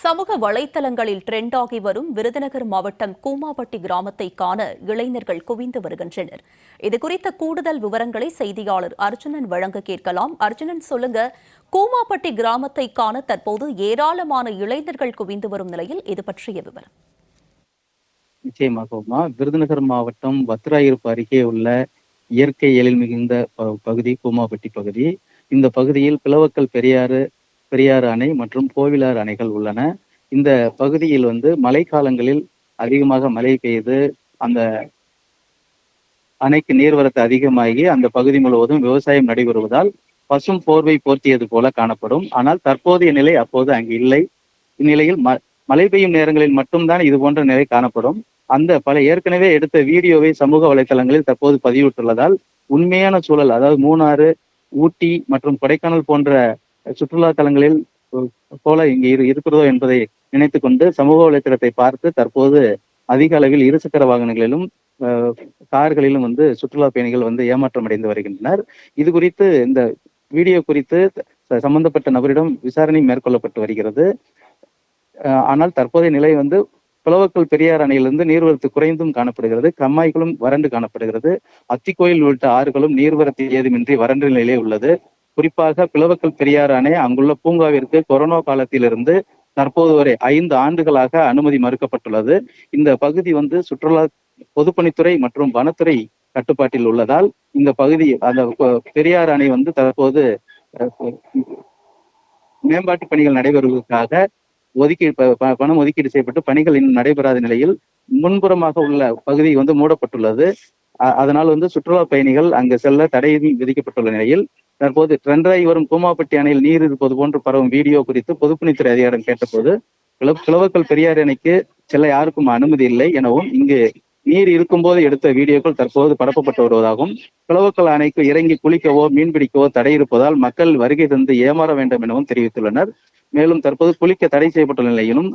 சமூக வலைதளங்களில் ட்ரெண்ட் ஆகி வரும் விருதுநகர் மாவட்டம் கூமாப்பட்டி கிராமத்தை காண இளைஞர்கள் குவிந்து வருகின்றனர். இதுகுறித்த கூடுதல் விவரங்களை செய்தியாளர் அர்ஜுனன் வழங்க கேட்கலாம். அர்ஜுனன், சொல்லுங்க, கூமாப்பட்டி கிராமத்தை காண தற்போது ஏராளமான இளைஞர்கள் குவிந்து வரும் நிலையில் இது பற்றிய விவரம். நிச்சயமாகவுமா, விருதுநகர் மாவட்டம் வத்திராயிருப்பு அருகே உள்ள இயற்கை எழில் மிகுந்த பகுதி கூமாப்பட்டி பகுதி. இந்த பகுதியில் பிளவக்கல் பெரியாறு அணை மற்றும் கோவிலாறு அணைகள் உள்ளன. இந்த பகுதியில் மழைக்காலங்களில் அதிகமாக மழை பெய்து அந்த அணைக்கு நீர்வரத்து அதிகமாகி அந்த பகுதி முழுவதும் விவசாயம் நடைபெறுவதால் பசும் போர்வை போர்த்தியது போல காணப்படும். ஆனால் தற்போதைய நிலை அப்போது அங்கு இல்லை. இந்நிலையில் மழை பெய்யும் நேரங்களில் மட்டும்தான் இது போன்ற நிலை காணப்படும். அந்த ஏற்கனவே எடுத்த வீடியோவை சமூக வலைதளங்களில் தற்போது பதிவிட்டுள்ளதால் உண்மையான சூழல், அதாவது மூணாறு, ஊட்டி மற்றும் கொடைக்கானல் போன்ற சுற்றுலா தலங்களில் போல இங்கு இருக்கிறதோ என்பதை நினைத்து கொண்டு சமூக வலைதளத்தை பார்த்து தற்போது அதிக அளவில் இருசக்கர வாகனங்களிலும் கார்களிலும் சுற்றுலா பயணிகள் ஏமாற்றம் அடைந்து வருகின்றனர். இது குறித்து, இந்த வீடியோ குறித்து சம்பந்தப்பட்ட நபரிடம் விசாரணை மேற்கொள்ளப்பட்டு வருகிறது. ஆனால் தற்போதைய நிலை புலவக்கல் பெரியார் அணையிலிருந்து நீர்வரத்து குறைந்தும் காணப்படுகிறது. கம்மாய்களும் வறண்டு காணப்படுகிறது. அத்திக்கோயில் உள்ளிட்ட ஆறுகளும் நீர்வரத்து ஏதுமின்றி வறண்ட நிலையிலே உள்ளது. குறிப்பாக பிளவக்கல் பெரியார் அணை அங்குள்ள பூங்காவிற்கு கொரோனா காலத்திலிருந்து தற்போது வரை 5 ஆண்டுகளாக அனுமதி மறுக்கப்பட்டுள்ளது. இந்த பகுதி சுற்றுலா பொதுப்பணித்துறை மற்றும் வனத்துறை கட்டுப்பாட்டில் உள்ளதால் இந்த பகுதி, அந்த பெரியார் அணை தற்போது மேம்பாட்டு பணிகள் நடைபெறுவதற்காக பணம் ஒதுக்கீடு செய்யப்பட்டு பணிகள் இன்னும் நடைபெறாத நிலையில் முன்புறமாக உள்ள பகுதி மூடப்பட்டுள்ளது. அதனால் சுற்றுலா பயணிகள் அங்கு செல்ல தடை விதிக்கப்பட்டுள்ள நிலையில் தற்போது ட்ரெண்டாகி வரும் கூமாப்பட்டி அணையில் நீர் இருப்பது போன்று பரவும் வீடியோ குறித்து பொதுப்பணித்துறை அதிகாரிடம் கேட்டபோது பிளவக்கல் பெரியார் அணைக்கு செல்ல யாருக்கும் அனுமதி இல்லை எனவும், இங்கு நீர் இருக்கும்போது எடுத்த வீடியோக்கள் தற்போது பரப்பப்பட்டு வருவதாகவும், பிளவக்கல் அணைக்கு இறங்கி குளிக்கவோ மீன்பிடிக்கவோ தடை இருப்பதால் மக்கள் வருகை தந்து ஏமாற வேண்டும் எனவும் தெரிவித்துள்ளனர். மேலும் தற்போது குளிக்க தடை செய்யப்பட்டுள்ள நிலையிலும்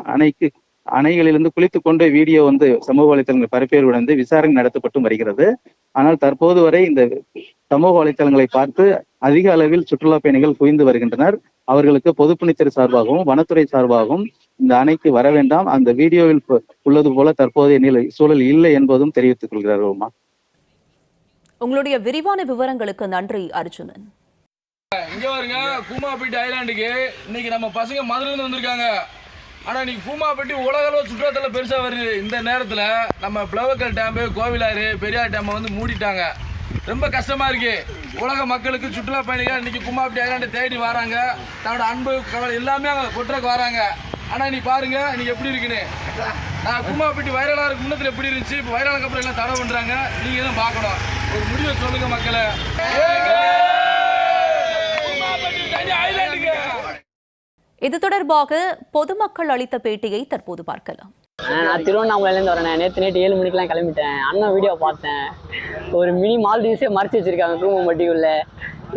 அணைகளிலிருந்து குளித்துக் கொண்டு வீடியோ சமூக வலைதளங்கள் பரப்பியவுடன் விசாரணை நடத்தப்பட்டு வருகிறது. ஆனால் தற்போது வரை இந்த சமூக வலைதளங்களை பார்த்து அதிக அளவில் சுற்றுலா பயணிகள் குவிந்து வருகின்றனர். அவர்களுக்கு பொதுப்பணித்துறை சார்பாகவும் வனத்துறை சார்பாகவும் இந்த அணைக்கு வர வேண்டாம், அந்த வீடியோவில் உள்ளது போல தற்போதைய சூழல் இல்லை என்பதும் தெரிவித்துக் கொள்கிறார்கள். உங்களுடைய விரிவான விவரங்களுக்கு நன்றி அர்ஜுனன். இங்க பாருங்க, கூமாப்பட்டி ஐலாண்டுக்கு இன்னைக்கு நம்ம பசங்க மதுரையில இருந்து வந்திருக்காங்க. ஆனா இன்னைக்கு கூமாப்பட்டி உலக அளவு சுற்றுலாத்தல பெருசா வருது. இந்த நேரத்துல நம்ம பிளவக்கல் டேம்பு, கோவிலாறு, பெரியார் டேம்பை மூடிட்டாங்க. ரொம்ப கஷ்டமா இருக்கு. உலக மக்களுக்கு சுற்றுலா பயணிகள் இன்னைக்கு கூமாப்பட்டி ஐலாண்டை தேடி வராங்க. தன்னோட அன்பு கவலை எல்லாமே அங்கே கொட்டுறக்கு வராங்க. ஆனா நீ பாருங்க இன்னைக்கு எப்படி இருக்குன்னு. நான் கூமாப்பட்டி வைரலா இருக்கு முன்னத்துல எப்படி இருந்துச்சு, இப்போ வைரலுக்கு அப்புறம் எல்லாம் தடை பண்றாங்க. நீங்க தான் பார்க்கணும். ஒரு முடிவை சொல்லுங்க மக்களை. இது தொடர்பாக பொதுமக்கள் அளித்த பேட்டியை தற்போது பார்க்கலாம். நான் திருவண்ணாமலையிலேருந்து வரேன். நேற்று 7 மணிக்கெலாம் கிளம்பிட்டேன். அண்ணன் வீடியோ பார்த்தேன். ஒரு மினி மால்தீவ்ஸே மறைச்சி வச்சிருக்காங்க கூமாப்பட்டிக்குள்ள.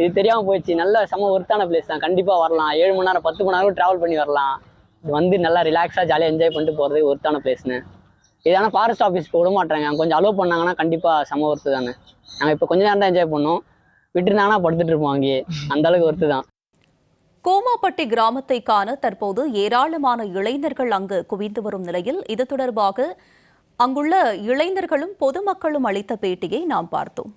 இது தெரியாமல் போயிடுச்சு. நல்ல செம ஒர்த்தான பிளேஸ் தான். கண்டிப்பாக வரலாம். 7 மணி நேரம் 10 மணி நேரம் ட்ராவல் பண்ணி வரலாம். இது நல்லா ரிலாக்ஸாக ஜாலியாக என்ஜாய் பண்ணிட்டு போகிறது ஒர்த்தான பிளேஸ்னு. இது ஆனால் ஃபாரஸ்ட் ஆஃபீஸ் விட மாட்டாங்க. கொஞ்சம் அலோவ் பண்ணாங்கன்னா கண்டிப்பாக செம ஒர்த்து தானே. நாங்கள் இப்போ கொஞ்சம் நேரம் தான் என்ஜாய் பண்ணோம். விட்டுருந்தாங்கன்னா படுத்துட்டு இருப்போம். அங்கேயே அந்த அளவுக்கு ஒர்த்து தான். கூமாப்பட்டி கிராமத்தை காண தற்போது ஏராளமான இளைஞர்கள் அங்கு குவிந்து வரும் நிலையில் இது தொடர்பாக அங்குள்ள இளைஞர்களும் பொதுமக்களும் அளித்த பேட்டியை நாம் பார்த்தோம்.